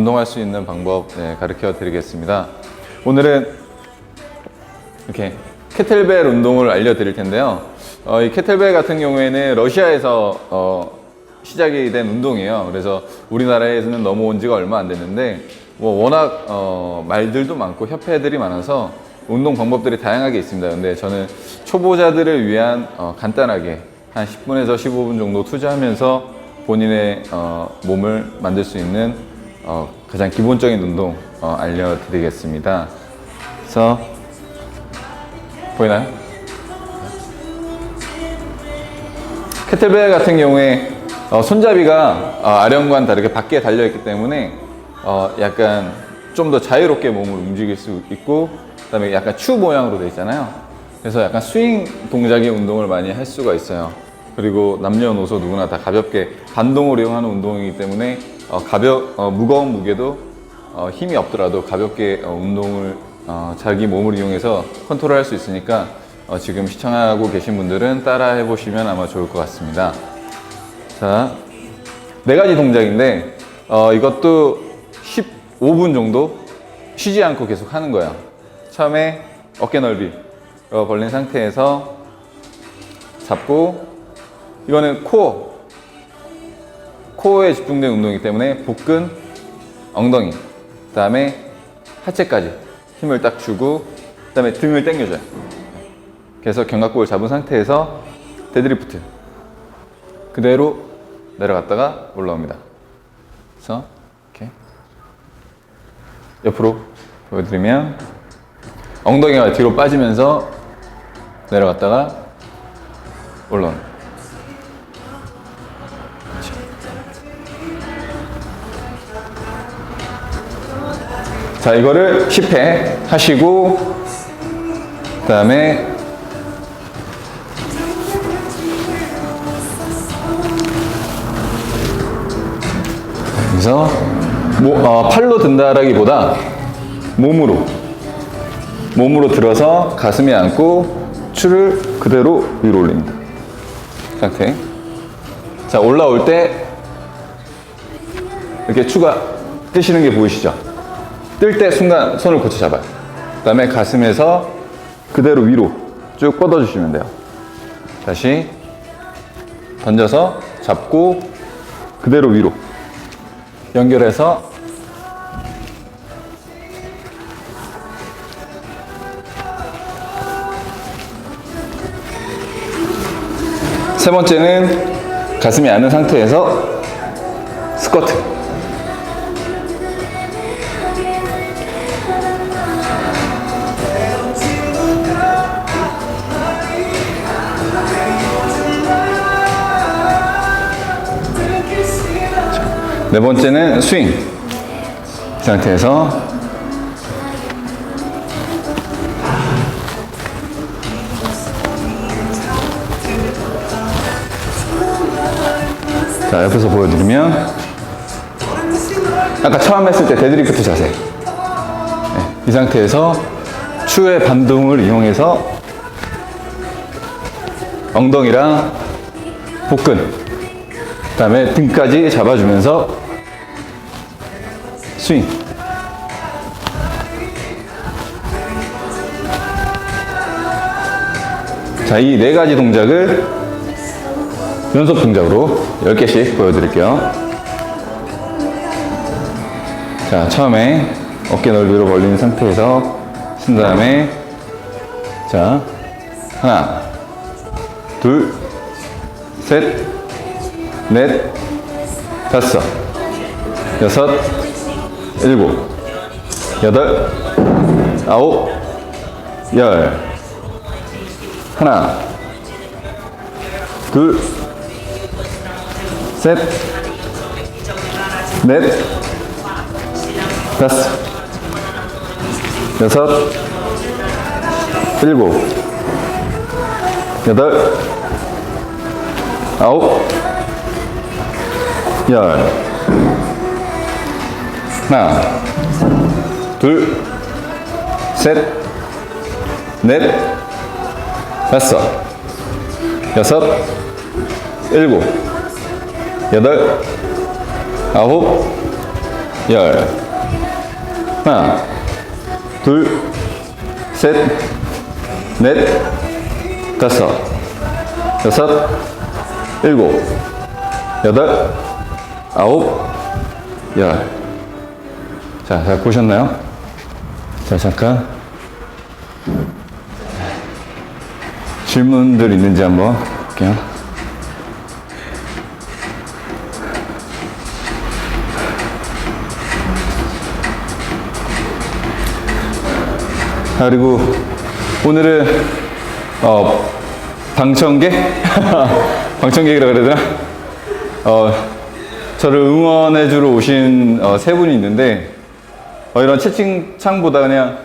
운동할 수 있는 방법 가르쳐 드리겠습니다. 오늘은 이렇게 케틀벨 운동을 알려드릴 텐데요. 이 케틀벨 같은 경우에는 러시아에서 시작이 된 운동이에요. 그래서 우리나라에서는 넘어온 지가 얼마 안 됐는데 워낙 말들도 많고 협회들이 많아서 운동 방법들이 다양하게 있습니다. 근데 저는 초보자들을 위한 간단하게 한 10분에서 15분 정도 투자하면서 본인의 몸을 만들 수 있는 가장 기본적인 운동 알려드리겠습니다. 그래서 보이나요? 케틀벨 같은 경우에 손잡이가 아령과는 다르게 밖에 달려있기 때문에 약간 좀 더 자유롭게 몸을 움직일 수 있고, 그 다음에 약간 추 모양으로 되어 있잖아요. 그래서 약간 스윙 동작의 운동을 많이 할 수가 있어요. 그리고 남녀노소 누구나 다 가볍게 반동을 이용하는 운동이기 때문에 무거운 무게도 힘이 없더라도 가볍게 운동을 자기 몸을 이용해서 컨트롤할 수 있으니까 지금 시청하고 계신 분들은 따라 해보시면 아마 좋을 것 같습니다. 자, 4가지 동작인데 이것도 15분 정도 쉬지 않고 계속 하는 거예요. 처음에 어깨 넓이 벌린 상태에서 잡고, 이거는 코어에 집중된 운동이기 때문에 복근, 엉덩이, 그 다음에 하체까지 힘을 딱 주고, 그 다음에 등을 당겨줘요. 그래서 견갑골을 잡은 상태에서 데드리프트 그대로 내려갔다가 올라옵니다. 그래서 이렇게 옆으로 보여드리면 엉덩이가 뒤로 빠지면서 내려갔다가 올라옵니다. 자, 이거를 10회 하시고, 그 다음에 여기서 팔로 든다라기보다 몸으로 들어서 가슴에 안고 추를 그대로 위로 올립니다. 상태. 자, 올라올 때 이렇게 추가 뜨시는 게 보이시죠? 뜰 때 순간 손을 고쳐 잡아요. 그 다음에 가슴에서 그대로 위로 쭉 뻗어주시면 돼요. 다시 던져서 잡고 그대로 위로 연결해서 세 번째는 가슴이 안은 상태에서 스쿼트. 네 번째는 스윙. 이 상태에서 자, 옆에서 보여드리면 아까 처음 했을 때 데드리프트 자세. 네, 이 상태에서 추의 반동을 이용해서 엉덩이랑 복근, 그 다음에 등까지 잡아주면서 스윙. 자, 이 4가지 동작을 연속 동작으로 10개씩 보여드릴게요. 자, 처음에 어깨 넓이로 벌린 상태에서 쓴 다음에, 자, 하나, 둘, 셋, 넷, 다섯, 여섯, 일곱, 여덟, 아홉, 열. 하나, 둘, 셋, 넷, 다섯, 여섯, 일곱, 여덟, 아홉, 열. 하나, 둘, 셋, 넷, 다섯, 여섯, 일곱, 여덟, 아홉, 열. 하나, 둘, 셋, 넷, 다섯, 여섯, 일곱, 여덟, 아홉, 열. 자, 잘 보셨나요? 자, 잠깐. 질문들 있는지 한번 볼게요. 그리고 오늘은 방청객? 방청객이라고 그래야 되나? 저를 응원해주러 오신 세 분이 있는데 이런 채팅창보다 그냥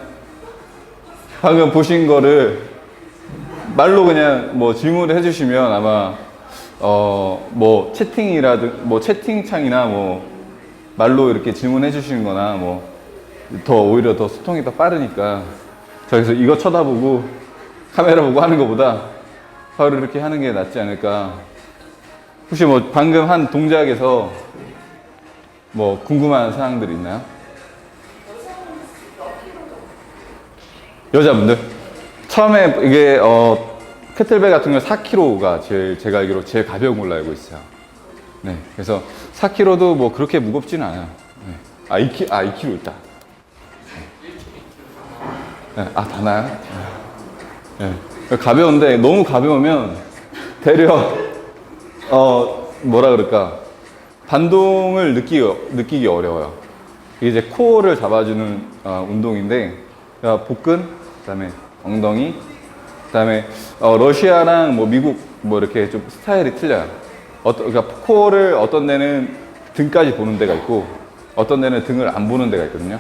방금 보신 거를 말로 그냥 뭐 질문을 해주시면 아마 뭐 채팅이라든 뭐 채팅창이나 뭐 말로 이렇게 질문해 주시는거나 뭐 더 오히려 더 소통이 더 빠르니까 저기서 이거 쳐다보고 카메라 보고 하는 것보다 바로 이렇게 하는 게 낫지 않을까. 혹시 뭐 방금 한 동작에서 뭐 궁금한 사항들 있나요? 여자분들? 처음에 이게 캐틀벨 같은 경우 4kg가 제가 알기로 제일 가벼운 걸로 알고 있어요. 네, 그래서 4kg도 뭐 그렇게 무겁지는 않아요. 네. 2kg 있다. 네. 다나요? 네. 가벼운데 너무 가벼우면 되려 뭐라 그럴까 반동을 느끼기 어려워요. 이게 이제 코어를 잡아주는 운동인데 복근, 그다음에 엉덩이, 그다음에 러시아랑 뭐 미국 뭐 이렇게 좀 스타일이 틀려요. 그러니까 코어를 어떤 데는 등까지 보는 데가 있고 어떤 데는 등을 안 보는 데가 있거든요.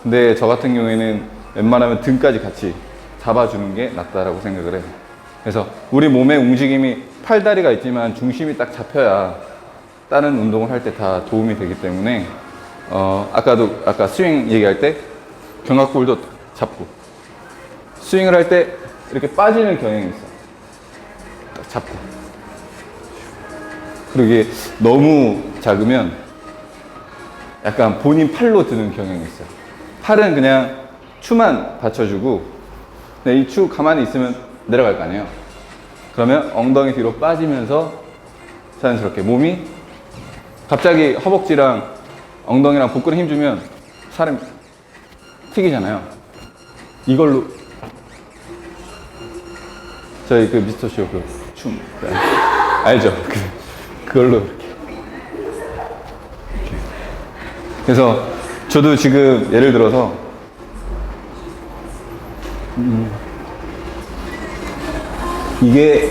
근데 저 같은 경우에는 웬만하면 등까지 같이 잡아주는 게 낫다라고 생각을 해요. 그래서 우리 몸의 움직임이 팔다리가 있지만 중심이 딱 잡혀야 다른 운동을 할 때 다 도움이 되기 때문에 아까 스윙 얘기할 때 견갑골도 잡고 스윙을 할 때 이렇게 빠지는 경향이 있어. 딱 잡고. 그리고 이게 너무 작으면 약간 본인 팔로 드는 경향이 있어요. 팔은 그냥 추만 받쳐주고 이 추 가만히 있으면 내려갈 거 아니에요. 그러면 엉덩이 뒤로 빠지면서 자연스럽게 몸이 갑자기 허벅지랑 엉덩이랑 복근에 힘주면 사람이 튀기잖아요. 이걸로 저희 그 미스터 쇼 그 춤 알죠? 그걸로 이렇게. 그래서 저도 지금 예를 들어서 이게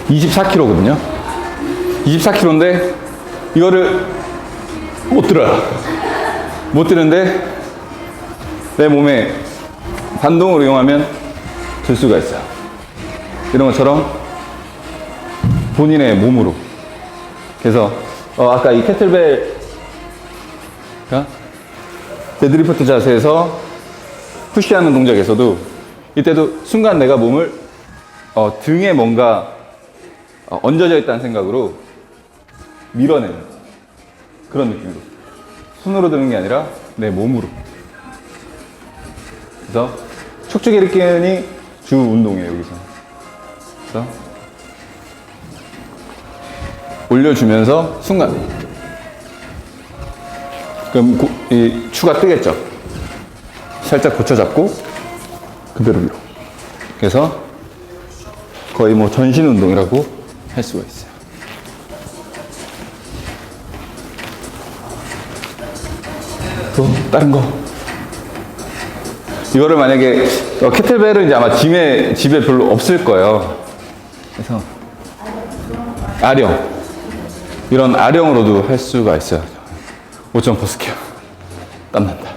24kg거든요. 24kg인데 이거를 못 들어요. 못 드는데 내 몸에 반동을 이용하면 들 수가 있어요. 이런 것처럼 본인의 몸으로. 그래서 아까 이 캐틀벨 데드리프트 자세에서 푸시하는 동작에서도 이때도 순간 내가 몸을 등에 뭔가 얹어져 있다는 생각으로 밀어내는 그런 느낌으로 손으로 드는 게 아니라 내 몸으로. 그래서 척추 일으키기 주 운동이에요. 여기서 그래서 올려주면서 순간 그럼 이 추가 뜨겠죠. 살짝 고쳐잡고 그대로 위로. 그래서 거의 뭐 전신 운동이라고 할 수가 있어요. 또 다른 거. 이거를 만약에 캐틀벨은 이제 아마 집에 별로 없을 거예요. 그래서 아령, 이런 아령으로도 할 수가 있어요. 옷 좀 벗을게요. 땀난다.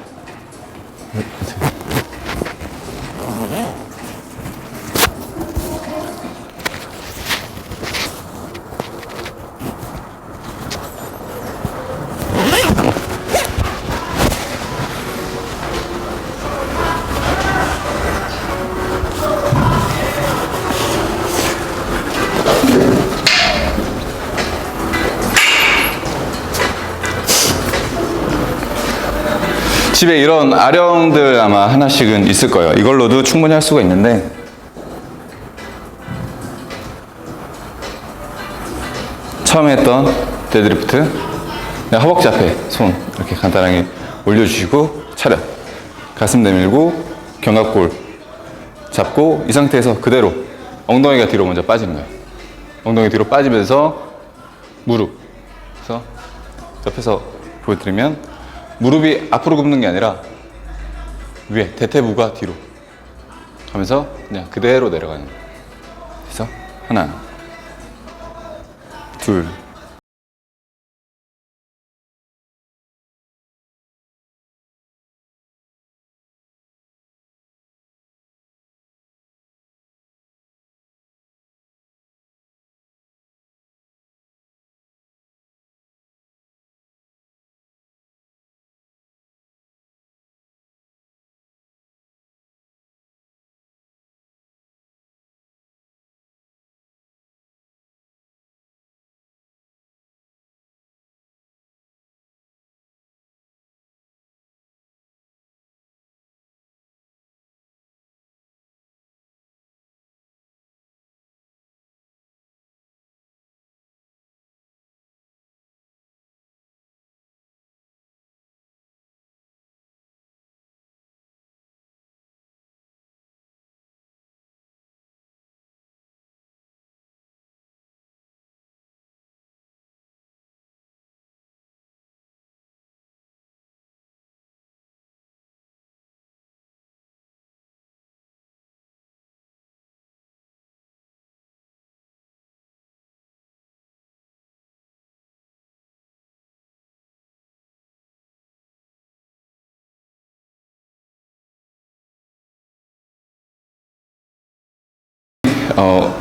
집에 이런 아령들 아마 하나씩은 있을 거예요. 이걸로도 충분히 할 수가 있는데, 처음에 했던 데드리프트, 허벅지 앞에 손 이렇게 간단하게 올려주시고 차렷, 가슴 내밀고 견갑골 잡고 이 상태에서 그대로 엉덩이가 뒤로 먼저 빠지는 거예요. 엉덩이 뒤로 빠지면서 무릎. 그래서 옆에서 보여드리면 무릎이 앞으로 굽는 게 아니라 위에 대퇴부가 뒤로 하면서 그냥 그대로 내려가는 거예요. 그래서 하나, 둘,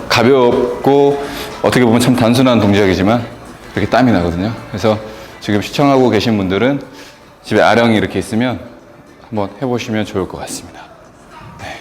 가볍고 어떻게 보면 참 단순한 동작이지만 이렇게 땀이 나거든요. 그래서 지금 시청하고 계신 분들은 집에 아령이 이렇게 있으면 한번 해보시면 좋을 것 같습니다. 네.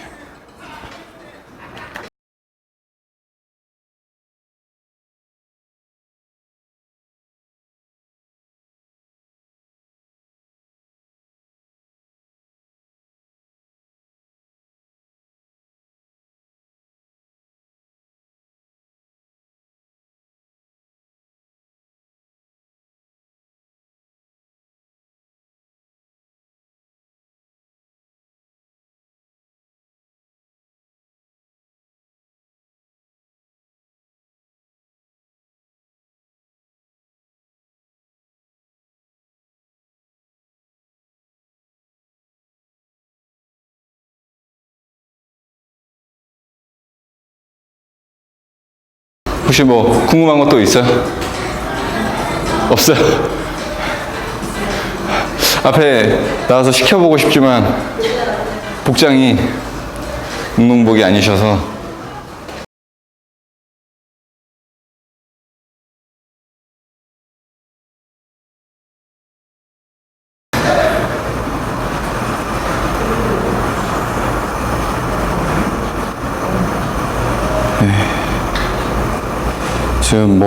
혹시 뭐 궁금한 것도 있어요? 없어요? 앞에 나와서 시켜보고 싶지만 복장이 운동복이 아니셔서 지금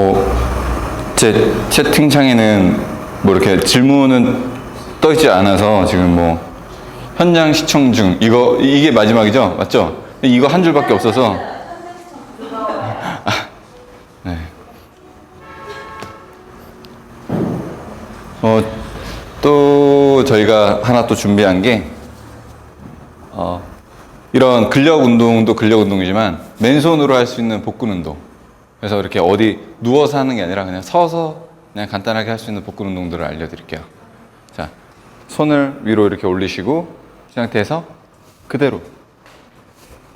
제 채팅창에는 이렇게 질문은 떠 있지 않아서 지금 현장 시청 중 이게 마지막이죠? 맞죠? 이거 한 줄밖에 없어서 네. 또 저희가 하나 또 준비한 게 이런 근력 운동도 근력 운동이지만 맨손으로 할 수 있는 복근 운동. 그래서 이렇게 어디 누워서 하는 게 아니라 그냥 서서 그냥 간단하게 할 수 있는 복근 운동들을 알려드릴게요. 자, 손을 위로 이렇게 올리시고 이 상태에서 그대로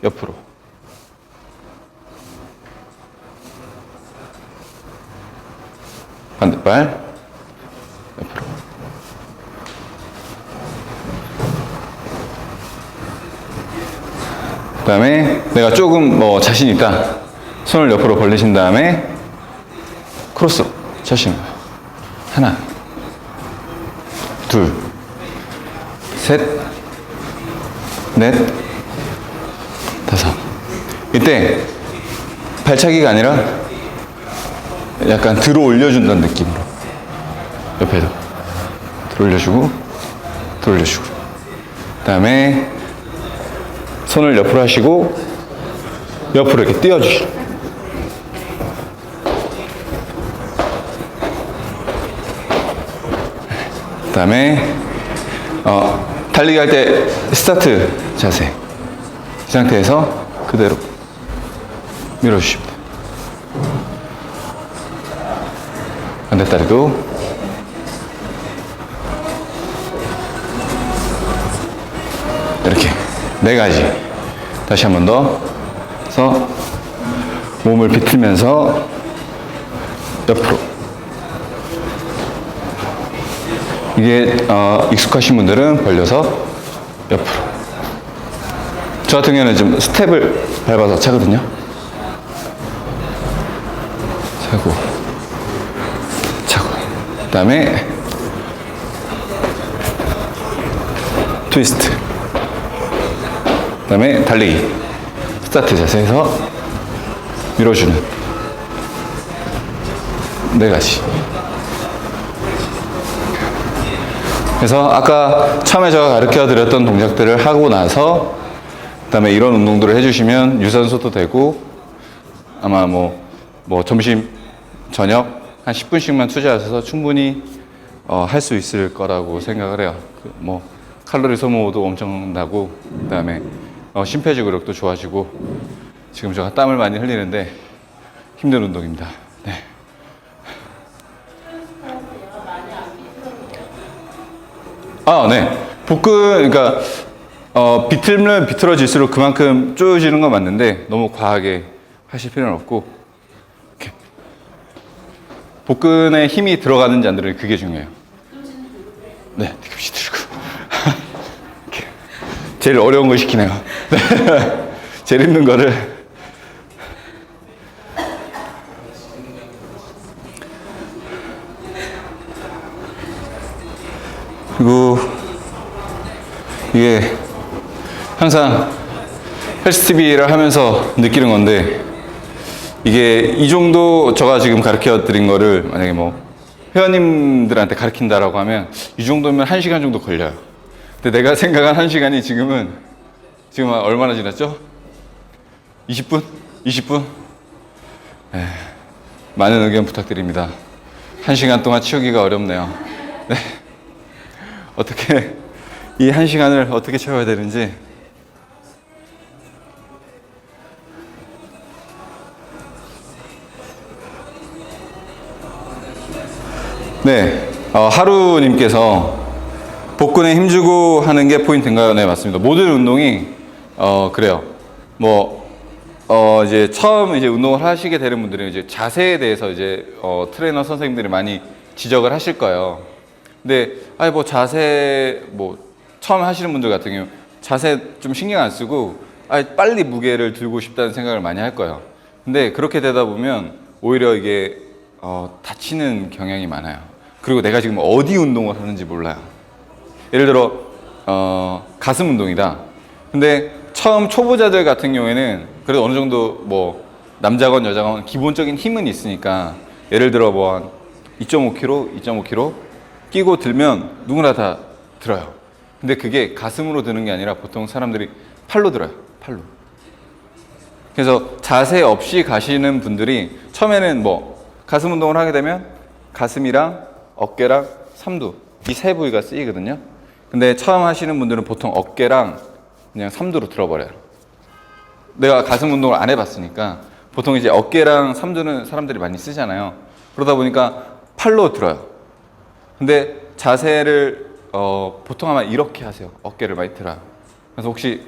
옆으로 반대발 옆으로 그 다음에 내가 조금 자신 있다 손을 옆으로 벌리신 다음에 크로스로 차시는 거예요. 하나, 둘, 셋, 넷, 다섯. 이때 발차기가 아니라 약간 들어 올려준다는 느낌으로 옆에도 들어 올려주고 들어 올려주고 다음에 손을 옆으로 하시고 옆으로 이렇게 띄워주시죠. 그 다음에 달리기 할 때 스타트 자세, 이 상태에서 그대로 밀어주십니다. 반대다리도 이렇게 4가지. 다시 한 번 더 해서 몸을 비틀면서 옆으로. 이게 익숙하신 분들은 벌려서 옆으로. 저 같은 경우는 좀 스텝을 밟아서 차거든요. 차고 차고. 그 다음에 트위스트. 그 다음에 달리기. 스타트 자세에서 밀어주는 4가지. 그래서 아까 처음에 제가 가르쳐 드렸던 동작들을 하고 나서 그 다음에 이런 운동들을 해주시면 유산소도 되고 아마 뭐 점심, 저녁 한 10분씩만 투자하셔서 충분히 할 수 있을 거라고 생각을 해요. 칼로리 소모도 엄청 나고 그 다음에 심폐지구력도 좋아지고 지금 제가 땀을 많이 흘리는데 힘든 운동입니다. 네. 네. 복근, 그러니까 비틀면 비틀어질수록 그만큼 쪼여지는 건 맞는데 너무 과하게 하실 필요는 없고 이렇게. 복근에 힘이 들어가는지 안 들어가는지 그게 중요해요. 네, 뒤꿈치 들고. 이렇게. 제일 어려운 거 시키네요. 제일 힘든 거를. 그리고 이게 항상 헬스TV를 하면서 느끼는 건데 이게 이 정도 제가 지금 가르쳐 드린 거를 만약에 회원님들한테 가르친다라고 하면 이 정도면 1시간 정도 걸려요. 근데 내가 생각한 1시간이 지금 얼마나 지났죠? 20분? 20분? 네. 많은 의견 부탁드립니다. 1시간 동안 치우기가 어렵네요. 네. 어떻게 이 1시간을 어떻게 채워야 되는지. 네, 하루님께서 복근에 힘주고 하는 게 포인트인가요? 네, 맞습니다. 모든 운동이 그래요. 이제 처음 운동을 하시게 되는 분들은 이제 자세에 대해서 트레이너 선생님들이 많이 지적을 하실 거예요. 근데 자세 처음 하시는 분들 같은 경우 자세 좀 신경 안 쓰고 빨리 무게를 들고 싶다는 생각을 많이 할 거예요. 근데 그렇게 되다 보면 오히려 이게 다치는 경향이 많아요. 그리고 내가 지금 어디 운동을 하는지 몰라요. 예를 들어 가슴 운동이다. 근데 처음 초보자들 같은 경우에는 그래도 어느 정도 남자건 여자건 기본적인 힘은 있으니까 예를 들어 한 2.5kg 끼고 들면 누구나 다 들어요. 근데 그게 가슴으로 드는 게 아니라 보통 사람들이 팔로 들어요. 팔로. 그래서 자세 없이 가시는 분들이 처음에는 가슴 운동을 하게 되면 가슴이랑 어깨랑 삼두 이 세 부위가 쓰이거든요. 근데 처음 하시는 분들은 보통 어깨랑 그냥 삼두로 들어버려요. 내가 가슴 운동을 안 해봤으니까 보통 이제 어깨랑 삼두는 사람들이 많이 쓰잖아요. 그러다 보니까 팔로 들어요. 근데 자세를 보통 아마 이렇게 하세요. 어깨를 많이 들어요. 그래서 혹시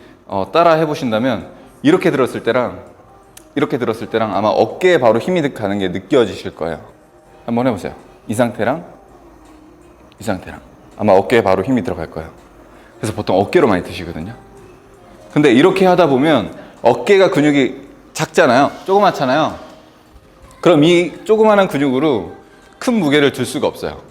따라 해보신다면 이렇게 들었을 때랑 이렇게 들었을 때랑 아마 어깨에 바로 힘이 가는 게 느껴지실 거예요. 한번 해보세요. 이 상태랑 이 상태랑 아마 어깨에 바로 힘이 들어갈 거예요. 그래서 보통 어깨로 많이 드시거든요. 근데 이렇게 하다 보면 어깨가 근육이 작잖아요. 조그맣잖아요. 그럼 이 조그마한 근육으로 큰 무게를 들 수가 없어요.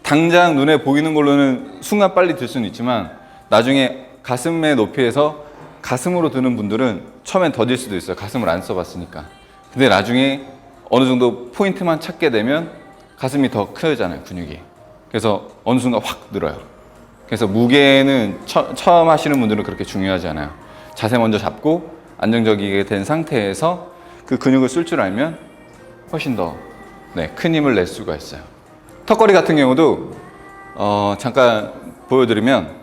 당장 눈에 보이는 걸로는 순간 빨리 들 수는 있지만 나중에 가슴의 높이에서 가슴으로 드는 분들은 처음엔 더딜 수도 있어요. 가슴을 안 써봤으니까. 근데 나중에 어느 정도 포인트만 찾게 되면 가슴이 더 크잖아요, 근육이. 그래서 어느 순간 확 늘어요. 그래서 무게는 처음 하시는 분들은 그렇게 중요하지 않아요. 자세 먼저 잡고 안정적이게 된 상태에서 그 근육을 쓸 줄 알면 훨씬 더 큰 힘을 낼 수가 있어요. 턱걸이 같은 경우도 잠깐 보여드리면,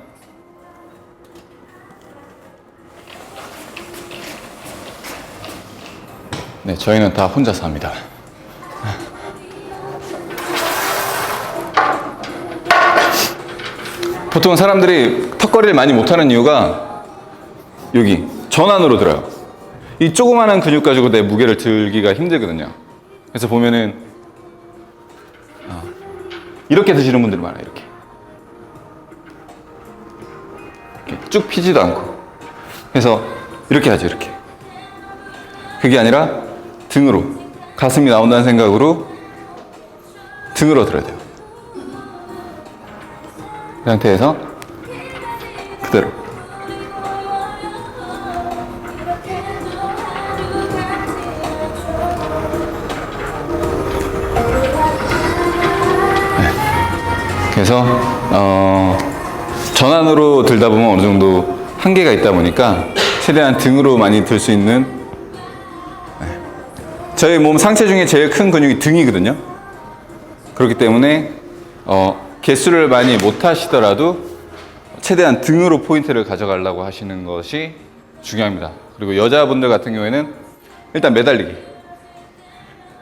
저희는 다 혼자서 합니다. 보통 사람들이 턱걸이를 많이 못하는 이유가 여기 전환으로 들어요. 이 조그마한 근육 가지고 내 무게를 들기가 힘들거든요. 그래서 보면은 이렇게 드시는 분들이 많아요. 이렇게 쭉 피지도 않고. 그래서 이렇게 하죠. 이렇게. 그게 아니라 등으로, 가슴이 나온다는 생각으로 등으로 들어야 돼요. 그 상태에서 그대로. 그래서 전환으로 들다 보면 어느 정도 한계가 있다 보니까 최대한 등으로 많이 들 수 있는, 저희 몸 상체 중에 제일 큰 근육이 등이거든요. 그렇기 때문에 개수를 많이 못 하시더라도 최대한 등으로 포인트를 가져가려고 하시는 것이 중요합니다. 그리고 여자분들 같은 경우에는 일단 매달리기.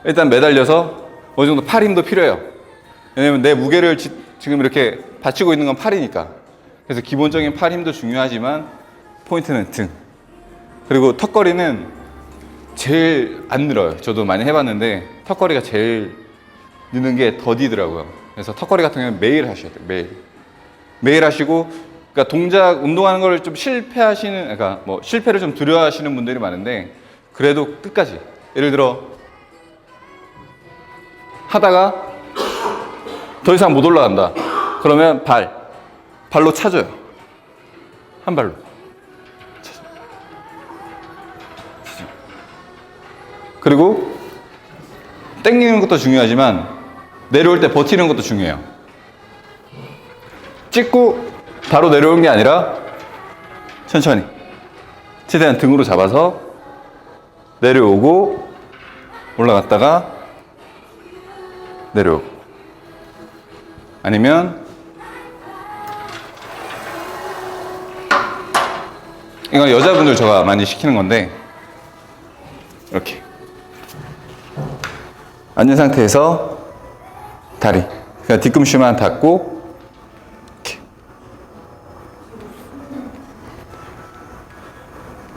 일단 매달려서 어느 정도 팔 힘도 필요해요. 왜냐면 내 무게를 지금 이렇게 받치고 있는 건 팔이니까. 그래서 기본적인 팔 힘도 중요하지만 포인트는 등. 그리고 턱걸이는 제일 안 늘어요. 저도 많이 해봤는데 턱걸이가 제일 느는 게 더디더라고요. 그래서 턱걸이 같은 경우는 매일 하셔야 돼요. 매일 하시고, 그러니까 동작, 운동하는 걸 좀 그러니까 뭐 실패를 좀 두려워하시는 분들이 많은데, 그래도 끝까지. 예를 들어 하다가 더 이상 못 올라간다. 그러면 발로 차줘요. 한 발로. 차줘요. 그리고 땡기는 것도 중요하지만 내려올 때 버티는 것도 중요해요. 찍고 바로 내려오는 게 아니라 천천히 최대한 등으로 잡아서 내려오고 올라갔다가 내려오고, 아니면 이건 여자분들 제가 많이 시키는 건데, 이렇게 앉은 상태에서 다리, 그냥 뒤꿈치만 닿고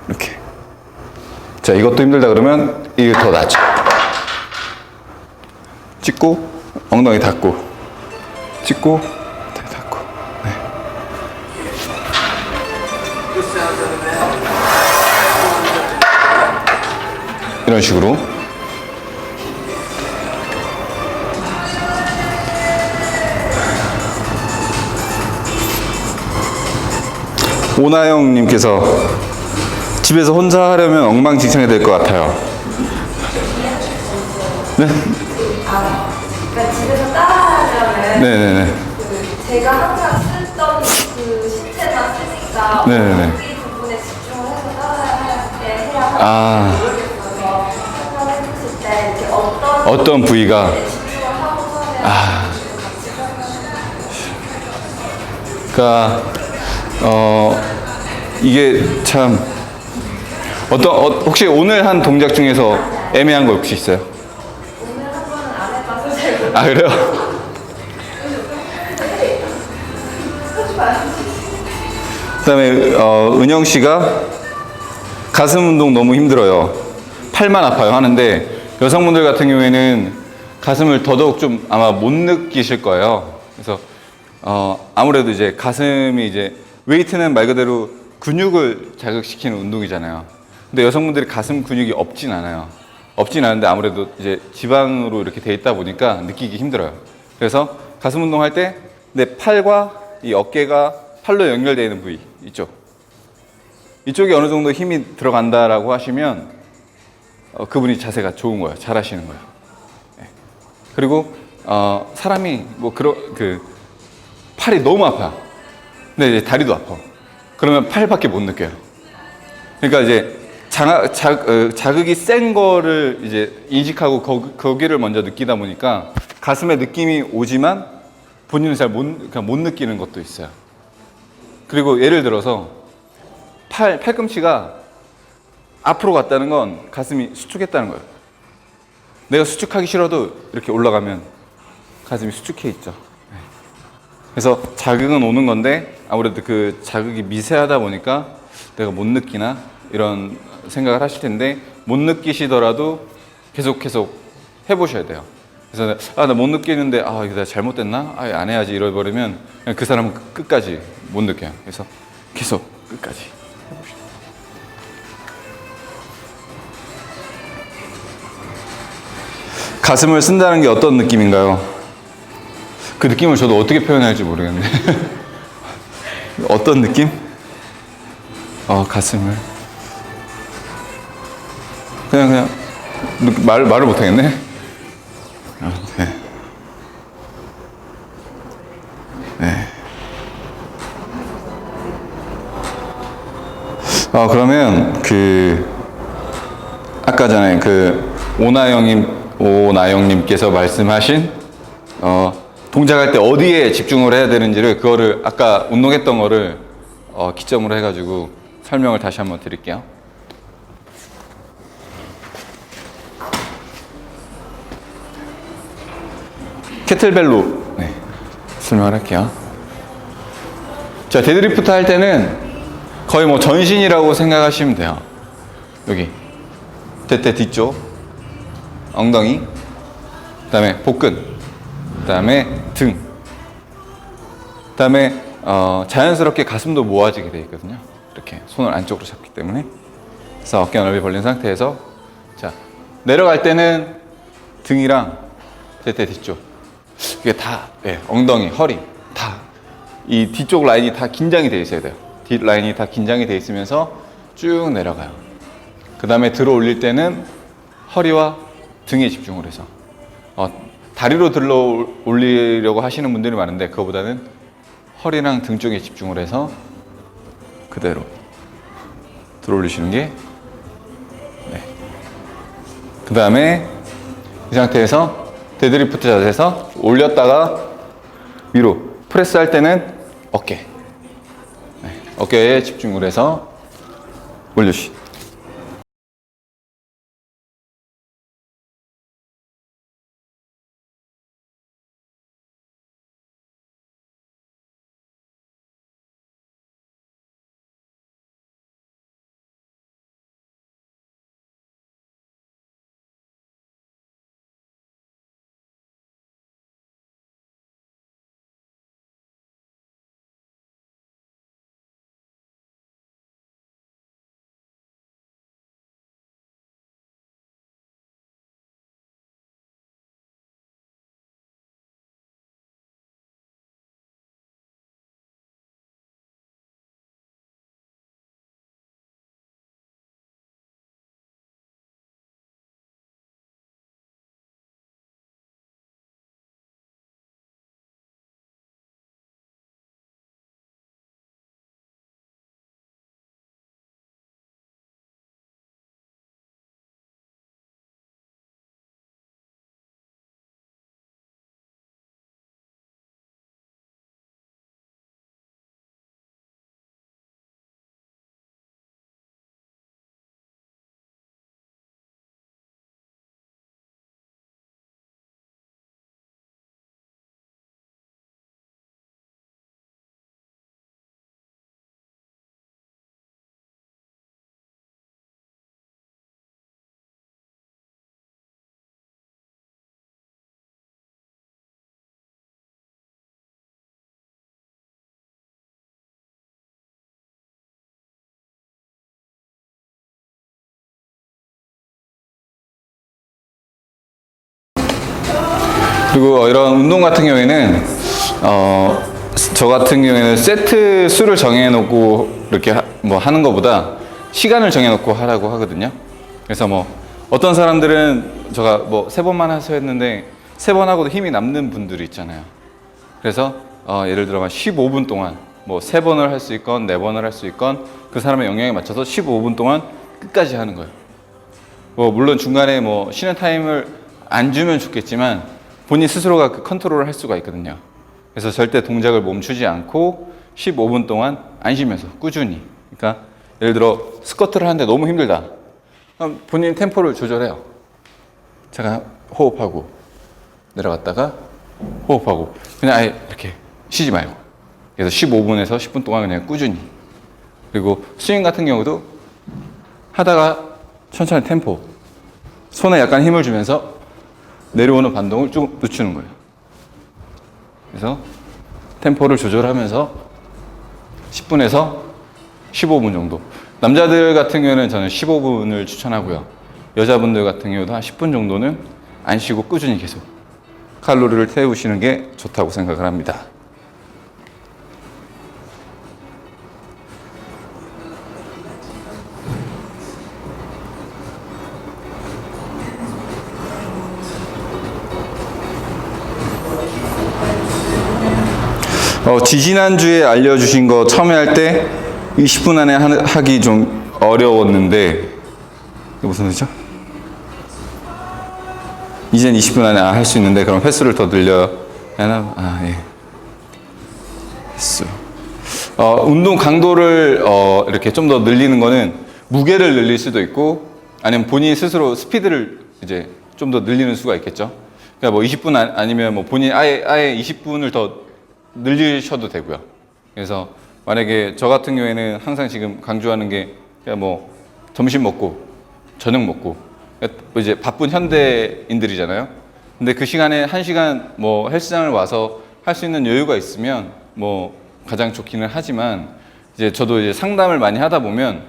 이렇게. 자, 이것도 힘들다 그러면 이게 더 낫죠. 찍고 엉덩이 닿고, 찍고 닿고. 네. 이런 식으로. 오나영님께서 집에서 혼자 하려면 엉망진창이 될 것 같아요. 네? 그러니까 집에서 따라하려면 네네네. 제가 항상 쓰던 그 시체만 쓰니까 네네네. 이 부분에 집중을 해서 해야 아. 모르겠어서 생각해보실 때 이렇게 어떤 부위가. 집중을 하고 하면 같이 그러니까 이게 참 혹시 오늘 한 동작 중에서 애매한 거 혹시 있어요? 오늘 한 번은 안 해봐서 잘 모르겠어요. 아, 그래요? 그다음에 은영 씨가 가슴 운동 너무 힘들어요. 팔만 아파요 하는데, 여성분들 같은 경우에는 가슴을 더더욱 좀 아마 못 느끼실 거예요. 그래서 아무래도 이제 가슴이 이제 웨이트는 말 그대로 근육을 자극시키는 운동이잖아요. 근데 여성분들이 가슴 근육이 없진 않아요. 없진 않은데 아무래도 이제 지방으로 이렇게 돼 있다 보니까 느끼기 힘들어요. 그래서 가슴 운동할 때 내 팔과 이 어깨가 팔로 연결되어 있는 부위 이쪽에 어느 정도 힘이 들어간다라고 하시면 그분이 자세가 좋은 거예요. 잘 하시는 거예요. 네. 그리고 사람이 뭐 팔이 너무 아파요. 근데 이제 다리도 아파. 그러면 팔밖에 못 느껴요. 그러니까 이제 자극이 센 거를 이제 인식하고 거기를 먼저 느끼다 보니까 가슴에 느낌이 오지만 본인은 잘 못 느끼는 것도 있어요. 그리고 예를 들어서 팔꿈치가 앞으로 갔다는 건 가슴이 수축했다는 거예요. 내가 수축하기 싫어도 이렇게 올라가면 가슴이 수축해 있죠. 그래서 자극은 오는 건데 아무래도 그 자극이 미세하다 보니까 내가 못 느끼나 이런 생각을 하실 텐데, 못 느끼시더라도 계속 해보셔야 돼요. 그래서 나 못 느끼는데 이거 내가 잘못됐나? 안 해야지 이러버리면 그냥 그 사람은 끝까지 못 느껴요. 그래서 계속 끝까지 해봅시다. 가슴을 쓴다는 게 어떤 느낌인가요? 그 느낌을 저도 어떻게 표현해야 할지 모르겠는데 어떤 느낌? 가슴을 그냥 말을 못하겠네. 네. 네. 그러면 아까 전에 오나영님께서 말씀하신 동작할 때 어디에 집중을 해야 되는지를, 그거를 아까 운동했던 거를 기점으로 해가지고 설명을 다시 한번 드릴게요. 캐틀벨로 설명을 할게요. 자, 데드리프트 할 때는 거의 뭐 전신이라고 생각하시면 돼요. 여기 대퇴 뒤쪽, 엉덩이, 그 다음에 복근, 그 다음에 등, 그 다음에 자연스럽게 가슴도 모아지게 되어 있거든요. 이렇게 손을 안쪽으로 잡기 때문에. 그래서 어깨 넓이 벌린 상태에서, 자, 내려갈 때는 등이랑 대퇴 뒤쪽, 이게 다, 엉덩이, 허리 다, 이 뒤쪽 라인이 다 긴장이 되어 있어야 돼요. 뒷 라인이 다 긴장이 되어 있으면서 쭉 내려가요. 그 다음에 들어 올릴 때는 허리와 등에 집중을 해서, 다리로 들어 올리려고 하시는 분들이 많은데 그거보다는 허리랑 등 쪽에 집중을 해서 그대로 들어 올리시는 게, 그 다음에 이 상태에서 데드리프트 자세에서 올렸다가 위로 프레스 할 때는 어깨에 집중을 해서 올려주시. 그리고 이런 운동 같은 경우에는 저 같은 경우에는 세트 수를 정해놓고 이렇게 하는 것보다 시간을 정해놓고 하라고 하거든요. 그래서 어떤 사람들은 제가 3번만 하세요 했는데 3번 하고도 힘이 남는 분들이 있잖아요. 그래서 예를 들어 15분 동안 뭐 3번을 할 수 있건 4번을 할 수 있건 그 사람의 영역에 맞춰서 15분 동안 끝까지 하는 거예요. 뭐 물론 중간에 뭐 쉬는 타임을 안 주면 좋겠지만 본인 스스로가 그 컨트롤을 할 수가 있거든요. 그래서 절대 동작을 멈추지 않고 15분 동안 안 쉬면서 꾸준히. 그러니까 예를 들어 스쿼트를 하는데 너무 힘들다. 그럼 본인 템포를 조절해요. 잠깐 호흡하고 내려갔다가 호흡하고 그냥 아예 이렇게 쉬지 말고. 그래서 15분에서 10분 동안 그냥 꾸준히. 그리고 스윙 같은 경우도 하다가 천천히 템포. 손에 약간 힘을 주면서 내려오는 반동을 쭉 늦추는 거예요. 그래서 템포를 조절하면서 10분에서 15분 정도. 남자들 같은 경우에는 저는 15분을 추천하고요. 여자분들 같은 경우도 한 10분 정도는 안 쉬고 꾸준히 계속 칼로리를 태우시는 게 좋다고 생각을 합니다. 지지난주에 알려주신 거 처음에 할 때 20분 안에 하기 좀 어려웠는데 이게 무슨 소리죠? 이젠 20분 안에 할 수 있는데 그럼 횟수를 더 늘려야 하나? 예. 횟수. 운동 강도를 이렇게 좀 더 늘리는 거는 무게를 늘릴 수도 있고 아니면 본인 스스로 스피드를 이제 좀 더 늘리는 수가 있겠죠. 그러니까 뭐 20분 아니면 뭐 본인 아예 20분을 더 늘리셔도 되고요. 그래서 만약에 저 같은 경우에는 항상 지금 강조하는 게 그냥 뭐 점심 먹고 저녁 먹고 이제 바쁜 현대인들이잖아요. 근데 그 시간에 1시간 뭐 헬스장을 와서 할 수 있는 여유가 있으면 뭐 가장 좋기는 하지만 이제 저도 이제 상담을 많이 하다 보면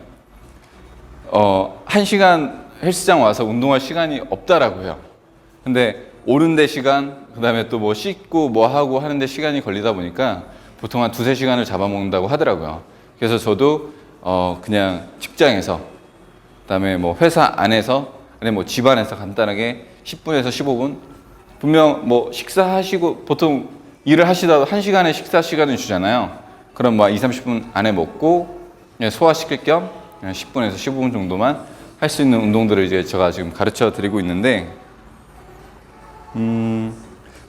1시간 헬스장 와서 운동할 시간이 없다라고 해요. 근데 오는데 시간, 그 다음에 또 뭐 씻고 뭐 하고 하는데 시간이 걸리다 보니까 보통 한 2-3시간을 잡아먹는다고 하더라고요. 그래서 저도 그냥 직장에서, 그 다음에 뭐 회사 안에서, 아니면 뭐 집안에서 간단하게 10분에서 15분, 분명 뭐 식사하시고, 보통 일을 하시다가 1시간의 식사 시간을 주잖아요. 그럼 뭐 20-30분 안에 먹고 그냥 소화시킬 겸 그냥 10분에서 15분 정도만 할 수 있는 운동들을 이제 제가 지금 가르쳐 드리고 있는데,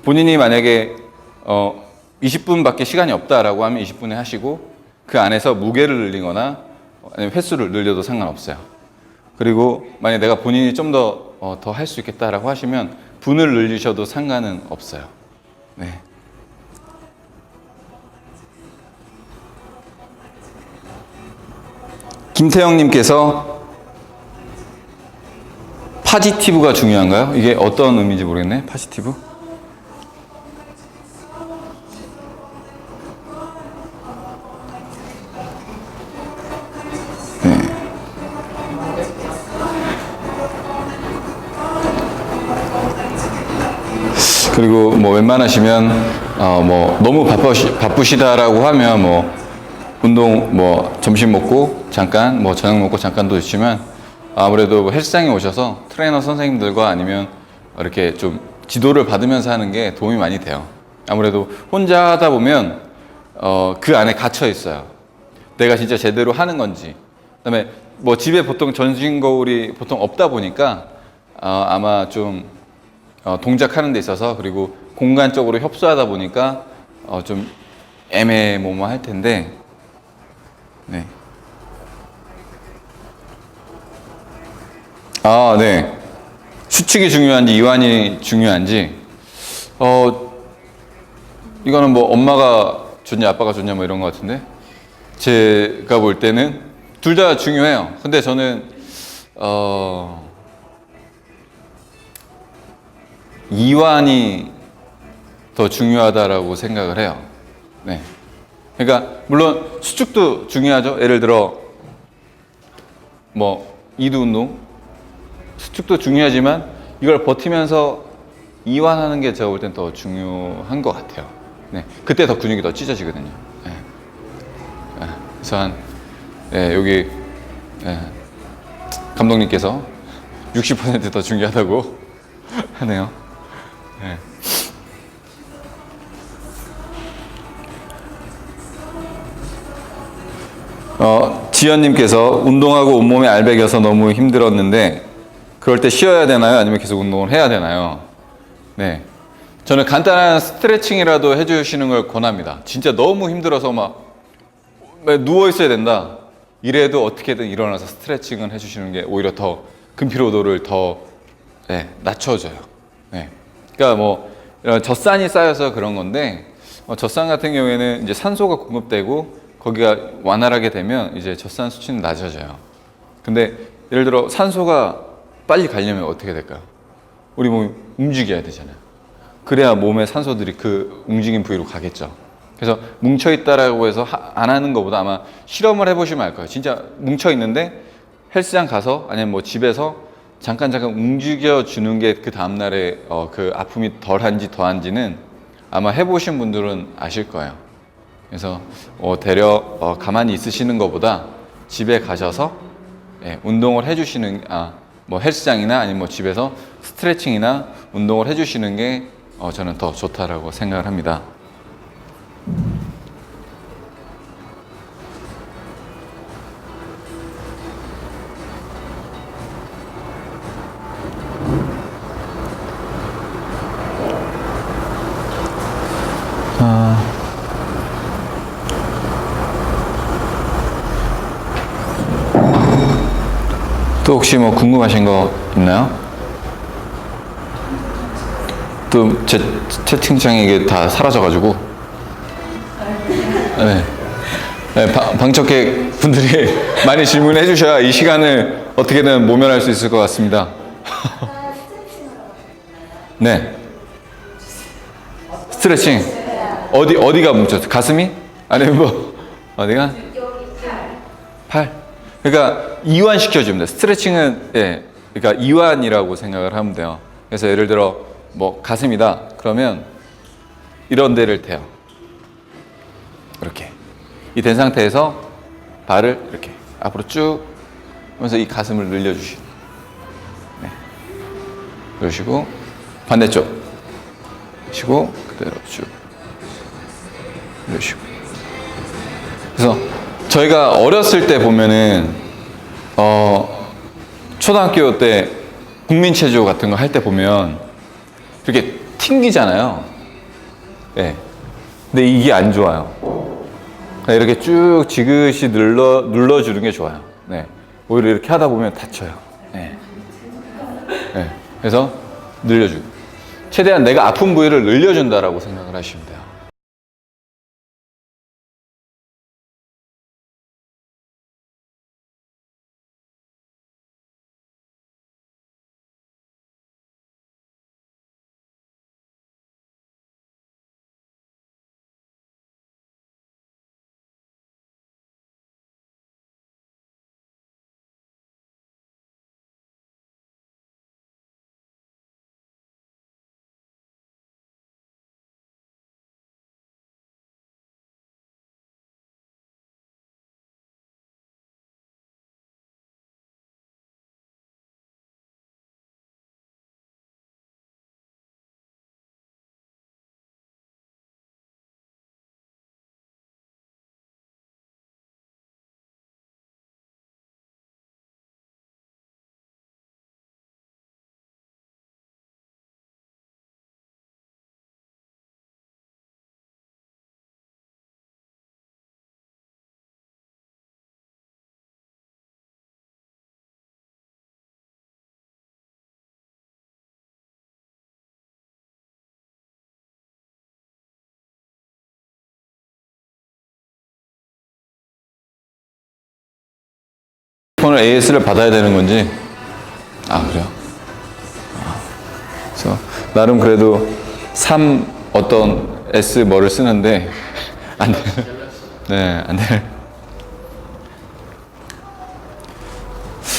본인이 만약에 20분밖에 시간이 없다라고 하면 20분에 하시고 그 안에서 무게를 늘리거나 아니면 횟수를 늘려도 상관없어요. 그리고 만약에 내가 본인이 좀 더 할 수 있겠다라고 하시면 분을 늘리셔도 상관은 없어요. 네. 김태형님께서 파지티브가 중요한가요? 이게 어떤 의미인지 모르겠네. 파지티브? 네. 그리고 뭐 웬만하시면 뭐 너무 바쁘시다라고 하면 뭐 운동 뭐 점심 먹고 잠깐 뭐 저녁 먹고 잠깐도 있지만 아무래도 헬스장에 오셔서 트레이너 선생님들과 아니면 이렇게 좀 지도를 받으면서 하는 게 도움이 많이 돼요. 아무래도 혼자 하다 보면 그 안에 갇혀 있어요. 내가 진짜 제대로 하는 건지. 그다음에 뭐 집에 보통 전신 거울이 보통 없다 보니까 아마 좀 동작하는 데 있어서 그리고 공간적으로 협소하다 보니까 좀 애매모호할 텐데. 네. 네. 수축이 중요한지 이완이 중요한지 이거는 뭐 엄마가 좋냐 아빠가 좋냐 뭐 이런 것 같은데 제가 볼 때는 둘 다 중요해요. 근데 저는 이완이 더 중요하다라고 생각을 해요. 네. 그러니까 물론 수축도 중요하죠. 예를 들어 뭐 이두 운동 수축도 중요하지만 이걸 버티면서 이완하는 게 제가 볼 땐 더 중요한 것 같아요. 네, 그때 더 근육이 더 찢어지거든요. 네. 네. 그래서 여기 감독님께서 60% 더 중요하다고 하네요. 네. 지연님께서 운동하고 온몸에 알배겨서 너무 힘들었는데 그럴 때 쉬어야 되나요? 아니면 계속 운동을 해야 되나요? 네, 저는 간단한 스트레칭이라도 해주시는 걸 권합니다. 진짜 너무 힘들어서 막 누워 있어야 된다 이래도 어떻게든 일어나서 스트레칭을 해주시는 게 오히려 더 근피로도를 더 낮춰줘요. 네. 그러니까 뭐 이런 젖산이 쌓여서 그런 건데 젖산 같은 경우에는 이제 산소가 공급되고 거기가 완활하게 되면 이제 젖산 수치는 낮아져요. 근데 예를 들어 산소가 빨리 가려면 어떻게 될까요? 우리 몸이 움직여야 되잖아요. 그래야 몸의 산소들이 그 움직인 부위로 가겠죠. 그래서 뭉쳐있다라고 해서 안 하는 것보다 아마 실험을 해보시면 알 거예요. 진짜 뭉쳐있는데 헬스장 가서 아니면 뭐 집에서 잠깐 움직여주는 게 그 다음날에 그 아픔이 덜한지 더한지는 아마 해보신 분들은 아실 거예요. 그래서 대려 가만히 있으시는 것보다 집에 가셔서 운동을 해주시는 뭐 헬스장이나 아니면 뭐 집에서 스트레칭이나 운동을 해주시는 게 저는 더 좋다라고 생각을 합니다. 또 혹시 뭐 궁금하신 거 있나요? 또 제 채팅창에 이게 다 사라져가지고 방청객 분들이 많이 질문해 주셔야 이 시간을 어떻게든 모면할 수 있을 것 같습니다. 네. 스트레칭. 어디가 뭉쳤어? 가슴이? 아니면 뭐 어디가? 팔. 그러니까 이완시켜주면 돼요. 스트레칭은 그러니까 이완이라고 생각을 하면 돼요. 그래서 예를 들어 뭐 가슴이다 그러면 이런 데를 대요. 이렇게 이 된 상태에서 발을 이렇게 앞으로 쭉 하면서 이 가슴을 늘려주시고 그러시고 반대쪽 쉬고 그대로 쭉 늘리시고. 그래서 저희가 어렸을 때 보면은 초등학교 때 국민체조 같은 거 할 때 보면 이렇게 튕기잖아요. 네. 근데 이게 안 좋아요. 이렇게 쭉 지그시 눌러주는 게 좋아요. 네. 오히려 이렇게 하다 보면 다쳐요. 네. 네. 그래서 늘려주고. 최대한 내가 아픈 부위를 늘려준다라고 생각을 하시면 돼요. 오늘 AS를 받아야 되는 건지. 그래요? 그래서 나름 그래도 3 어떤 S 뭐를 쓰는데 안 돼. 네, 안 돼.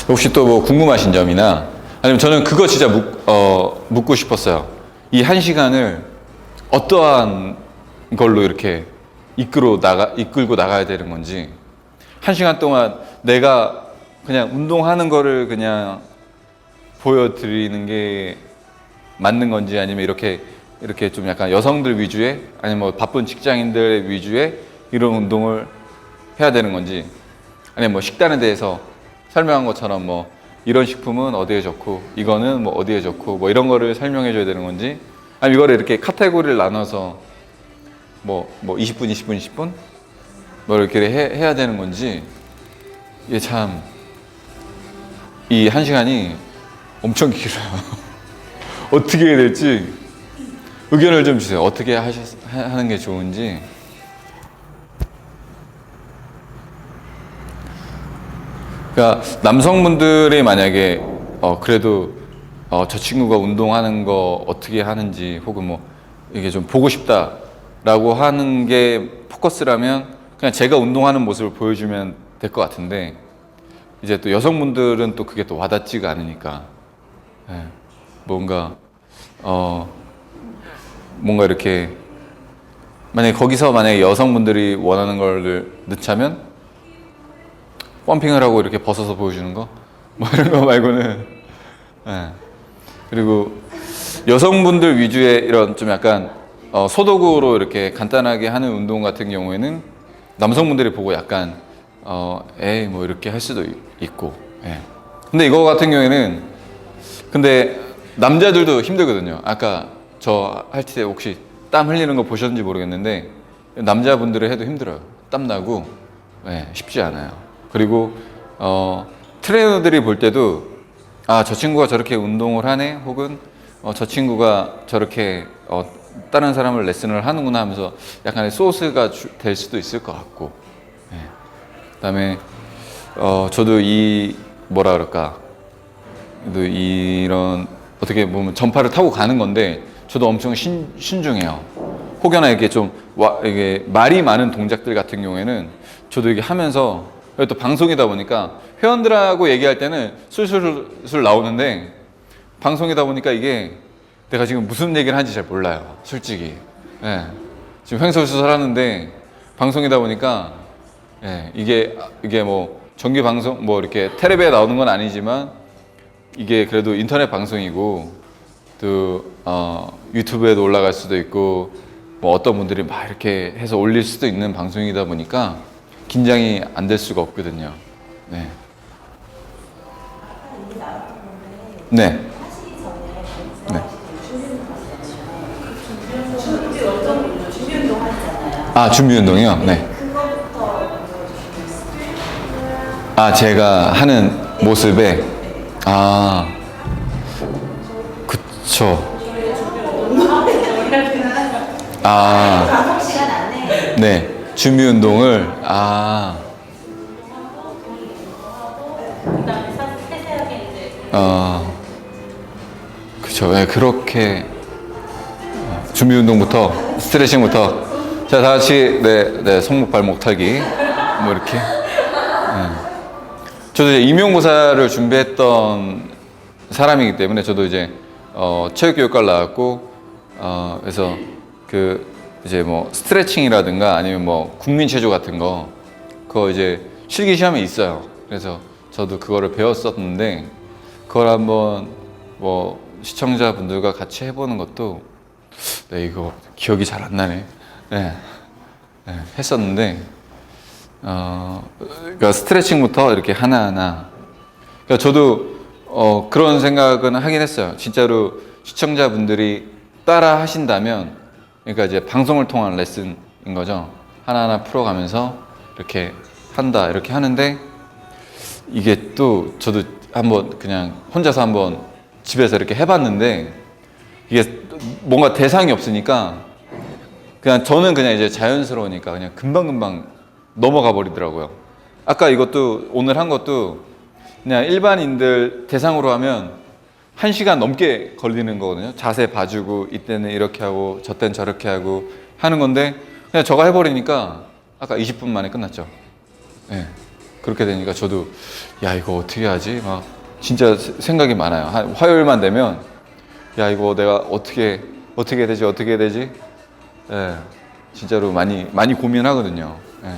혹시 또 뭐 궁금하신 점이나 아니면 저는 그거 진짜 묻고 싶었어요. 이 1시간을 어떠한 걸로 이렇게 이끌고 나가야 되는 건지. 1시간 동안 내가 그냥 운동하는 거를 그냥 보여드리는 게 맞는 건지 아니면 이렇게 좀 약간 여성들 위주의 아니면 뭐 바쁜 직장인들 위주의 이런 운동을 해야 되는 건지. 아니 뭐 식단에 대해서 설명한 것처럼 뭐 이런 식품은 어디에 좋고 이거는 뭐 어디에 좋고 뭐 이런 거를 설명해 줘야 되는 건지, 아니면 이거를 이렇게 카테고리를 나눠서 뭐 20분 20분 20분 뭐 이렇게 해야 되는 건지, 이게 참 이 1시간이 엄청 길어요. 어떻게 해야 될지 의견을 좀 주세요. 어떻게 하는 게 좋은지. 그러니까 남성분들이 만약에 그래도 저 친구가 운동하는 거 어떻게 하는지, 혹은 뭐 이게 좀 보고 싶다라고 하는 게 포커스라면 그냥 제가 운동하는 모습을 보여주면 될 것 같은데, 이제 또 여성분들은 또 그게 또 와닿지가 않으니까, 예, 뭔가 이렇게 만약에 여성분들이 원하는 걸 넣자면 펌핑을 하고 이렇게 벗어서 보여주는 거 뭐 이런 거 말고는, 예. 그리고 여성분들 위주의 이런 좀 약간 소도구로 이렇게 간단하게 하는 운동 같은 경우에는 남성분들이 보고 약간 에이 뭐 이렇게 할 수도 있고, 예. 근데 이거 같은 경우에는 근데 남자들도 힘들거든요. 아까 저 할 때 혹시 땀 흘리는 거 보셨는지 모르겠는데 남자분들이 해도 힘들어요. 땀 나고, 예, 쉽지 않아요. 그리고 트레이너들이 볼 때도 아, 저 친구가 저렇게 운동을 하네, 혹은 저 친구가 저렇게 다른 사람을 레슨을 하는구나 하면서 약간의 소스가 될 수도 있을 것 같고, 예. 그다음에 저도 뭐라 그럴까, 이런 어떻게 보면 전파를 타고 가는 건데 저도 엄청 신중해요. 혹여나 이게 이게 말이 많은 동작들 같은 경우에는 저도 이게 하면서, 또 방송이다 보니까 회원들하고 얘기할 때는 술술 나오는데 방송이다 보니까 이게 내가 지금 무슨 얘기를 하는지 잘 몰라요, 솔직히. 예. 지금 횡설수설 하는데 방송이다 보니까, 예, 이게 뭐 정규 방송 뭐 이렇게 텔레비에 나오는 건 아니지만 이게 그래도 인터넷 방송이고 또 유튜브에도 올라갈 수도 있고 뭐 어떤 분들이 막 이렇게 해서 올릴 수도 있는 방송이다 보니까 긴장이 안 될 수가 없거든요. 네. 네. 네. 아, 준비 운동이요? 네. 아, 제가 하는 모습에, 아, 그쵸. 아, 네. 준비 운동을, 그쵸. 네, 그렇게 준비 운동부터, 스트레칭부터, 자, 다 같이, 네, 손목 발목 털기, 뭐 이렇게. 저도 이제 임용고사를 준비했던 사람이기 때문에 저도 이제 체육교육과를 나왔고, 그래서 이제 뭐 스트레칭이라든가 아니면 뭐 국민체조 같은 그거 이제 실기 시험에 있어요. 그래서 저도 그거를 배웠었는데, 그걸 한번 뭐 시청자분들과 같이 해보는 것도, 네, 이거 기억이 잘 안 나네. 네, 했었는데, 그러니까 스트레칭부터 이렇게 하나하나. 그러니까 저도 그런 생각은 하긴 했어요. 진짜로 시청자분들이 따라 하신다면, 그러니까 이제 방송을 통한 레슨인 거죠. 하나하나 풀어가면서 이렇게 한다, 이렇게 하는데, 이게 또 저도 한번 그냥 혼자서 한번 집에서 이렇게 해봤는데, 이게 뭔가 대상이 없으니까 그냥 저는 그냥 이제 자연스러우니까 그냥 금방금방 넘어가 버리더라고요. 아까 이것도 오늘 한 것도 그냥 일반인들 대상으로 하면 1시간 넘게 걸리는 거거든요. 자세 봐주고 이때는 이렇게 하고 저때는 저렇게 하고 하는 건데, 그냥 저가 해버리니까 아까 20분 만에 끝났죠. 네. 그렇게 되니까 저도 야, 이거 어떻게 하지? 막 진짜 생각이 많아요. 한 화요일만 되면 야, 이거 내가 어떻게 해야 되지? 네. 진짜로 많이 고민하거든요. 네.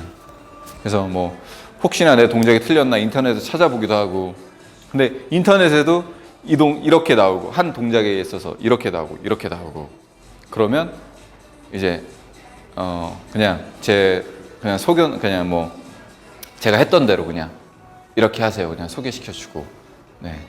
그래서 뭐 혹시나 내 동작이 틀렸나 인터넷에서 찾아보기도 하고, 근데 인터넷에도 이렇게 나오고 한 동작에 있어서 이렇게 나오고 그러면 이제 그냥 그냥 뭐 제가 했던 대로 그냥 이렇게 하세요. 그냥 소개시켜주고. 네.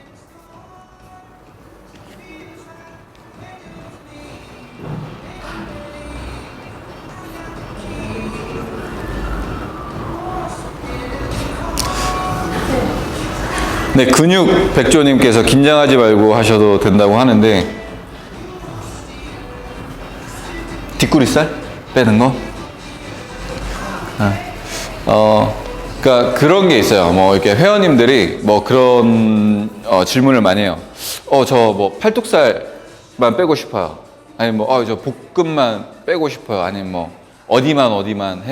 네, 근육 백조님께서 긴장하지 말고 하셔도 된다고 하는데, 뒷구리살 빼는 거? 그러니까 그런 게 있어요. 뭐 이렇게 회원님들이 뭐 그런 질문을 많이 해요. 저 뭐 팔뚝살만 빼고 싶어요. 아니 뭐 저 복근만 빼고 싶어요. 아니면 뭐 어디만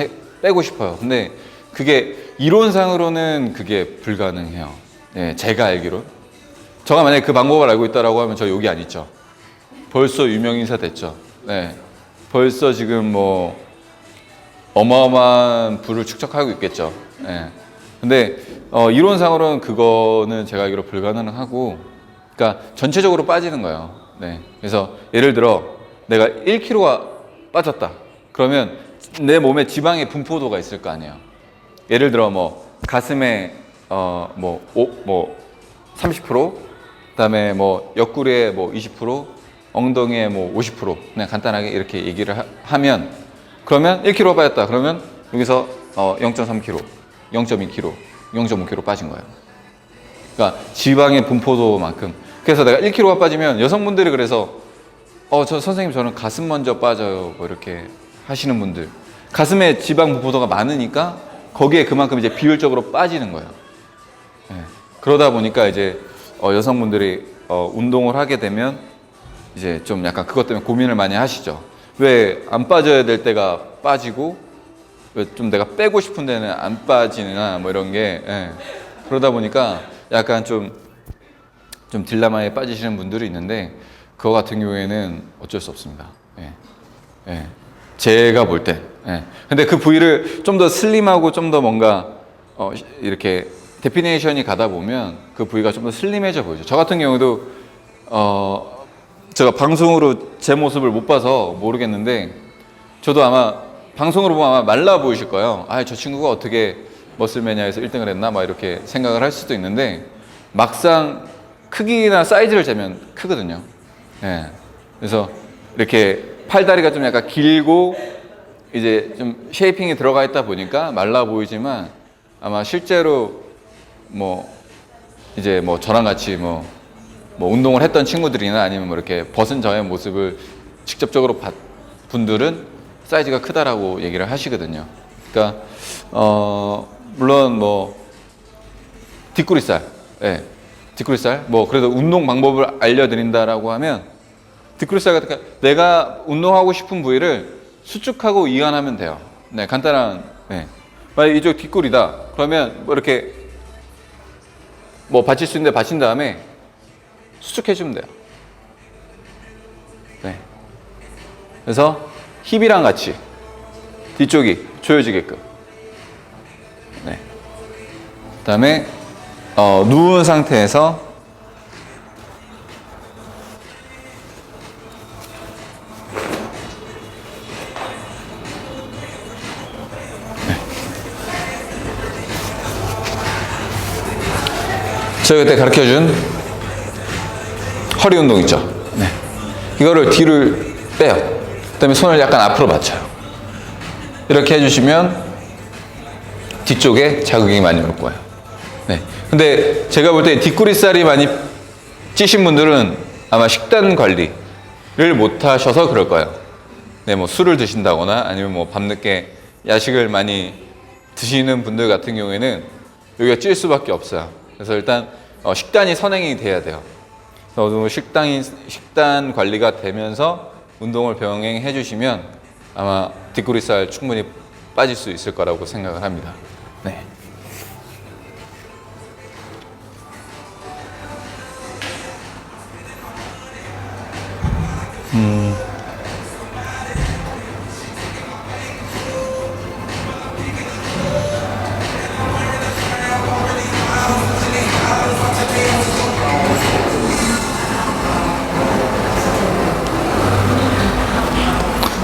빼고 싶어요. 근데 그게 이론상으로는 그게 불가능해요. 예, 제가 알기로. 저가 만약에 그 방법을 알고 있다라고 하면 저 여기 안 있죠. 벌써 유명 인사 됐죠. 네. 벌써 지금 뭐 어마어마한 부를 축적하고 있겠죠. 예. 근데 이론상으로는 그거는 제가 알기로 불가능하고, 그러니까 전체적으로 빠지는 거예요. 네. 그래서 예를 들어 내가 1kg가 빠졌다. 그러면 내 몸에 지방의 분포도가 있을 거 아니에요. 예를 들어 뭐 가슴에 30%, 그다음에 뭐 옆구리에 뭐 20%, 엉덩이에 뭐 50%, 그냥 간단하게 이렇게 얘기를 하면, 그러면 1kg 빠졌다. 그러면 여기서 0.3kg, 0.2kg, 0.5kg 빠진 거예요. 그러니까 지방의 분포도만큼. 그래서 내가 1kg가 빠지면 여성분들이 그래서 저 선생님 저는 가슴 먼저 빠져요. 뭐 이렇게 하시는 분들. 가슴에 지방 분포도가 많으니까 거기에 그만큼 이제 비율적으로 빠지는 거예요. 네. 그러다 보니까 이제 여성분들이 운동을 하게 되면 이제 좀 약간 그것 때문에 고민을 많이 하시죠. 왜 안 빠져야 될 때가 빠지고 왜 좀 내가 빼고 싶은 데는 안 빠지나 뭐 이런 게. 예. 그러다 보니까 약간 좀 딜레마에 빠지시는 분들이 있는데, 그거 같은 경우에는 어쩔 수 없습니다. 예. 예. 제가 볼 때. 예. 근데 그 부위를 좀 더 슬림하고 좀 더 뭔가 이렇게 데피네이션이 가다 보면 그 부위가 좀 더 슬림해져 보이죠. 저 같은 경우도 제가 방송으로 제 모습을 못 봐서 모르겠는데, 저도 아마 방송으로 보면 아마 말라 보이실 거예요. 저 친구가 어떻게 머슬매니아에서 1등을 했나 막 이렇게 생각을 할 수도 있는데, 막상 크기나 사이즈를 재면 크거든요. 예. 그래서 이렇게 팔다리가 좀 약간 길고 이제 좀 쉐이핑이 들어가 있다 보니까 말라 보이지만, 아마 실제로 뭐 이제 뭐 저랑 같이 뭐 운동을 했던 친구들이나 아니면 뭐 이렇게 벗은 저의 모습을 직접적으로 봤 분들은 사이즈가 크다라고 얘기를 하시거든요. 그러니까 물론 뭐 뒷구리살, 예, 뒷구리살 뭐 그래도 운동 방법을 알려드린다라고 하면, 뒷구리살 같은 내가 운동하고 싶은 부위를 수축하고 이완하면 돼요. 네, 간단한. 네. 만약 이쪽 뒷구리다. 그러면 뭐 이렇게 뭐 받칠 수 있는데 받친 다음에 수축해주면 돼요. 네. 그래서 힙이랑 같이 뒤쪽이 조여지게끔. 네. 그다음에 누운 상태에서 제가 그때 가르쳐준 허리 운동 있죠. 네. 이거를 뒤를 빼요. 그 다음에 손을 약간 앞으로 맞춰요. 이렇게 해주시면 뒤쪽에 자극이 많이 올 거예요. 네. 근데 제가 볼 때 뒷구리살이 많이 찌신 분들은 아마 식단 관리를 못 하셔서 그럴 거예요. 네, 뭐 술을 드신다거나 아니면 뭐 밤늦게 야식을 많이 드시는 분들 같은 경우에는 여기가 찔 수밖에 없어요. 그래서 일단 식단이 선행이 돼야 돼요. 그래서 식단 관리가 되면서 운동을 병행해 주시면 아마 뒷구리살 충분히 빠질 수 있을 거라고 생각을 합니다. 네.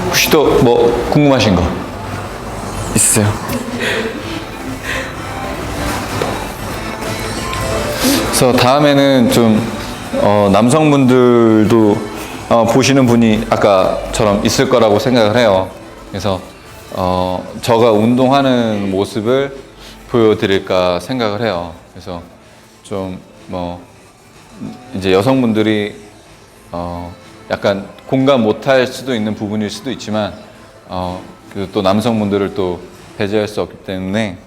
혹시 또 뭐 궁금하신 거 있으세요? 그래서 다음에는 좀 남성분들도 보시는 분이 아까처럼 있을 거라고 생각을 해요. 그래서 저가 운동하는 모습을 보여드릴까 생각을 해요. 그래서 좀 뭐 이제 여성분들이 약간 공감 못할 수도 있는 부분일 수도 있지만 그래도 또 남성분들을 또 배제할 수 없기 때문에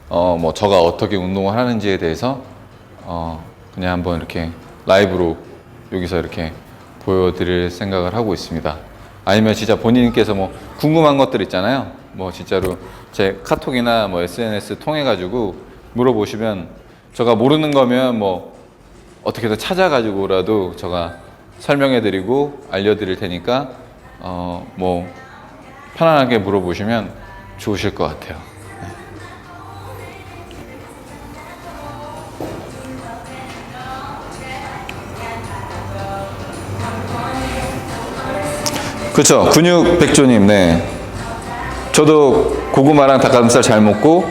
뭐 저가 어떻게 운동을 하는지에 대해서 그냥 한번 이렇게 라이브로 여기서 이렇게 보여드릴 생각을 하고 있습니다. 아니면 진짜 본인께서 뭐 궁금한 것들 있잖아요. 뭐 진짜로 제 카톡이나 뭐 SNS 통해 가지고 물어보시면 제가 모르는 거면 뭐 어떻게든 찾아가지고라도 제가 설명해드리고 알려드릴 테니까 뭐 편안하게 물어보시면 좋으실 것 같아요. 그렇죠. 근육 백조님, 네. 저도 고구마랑 닭가슴살 잘 먹고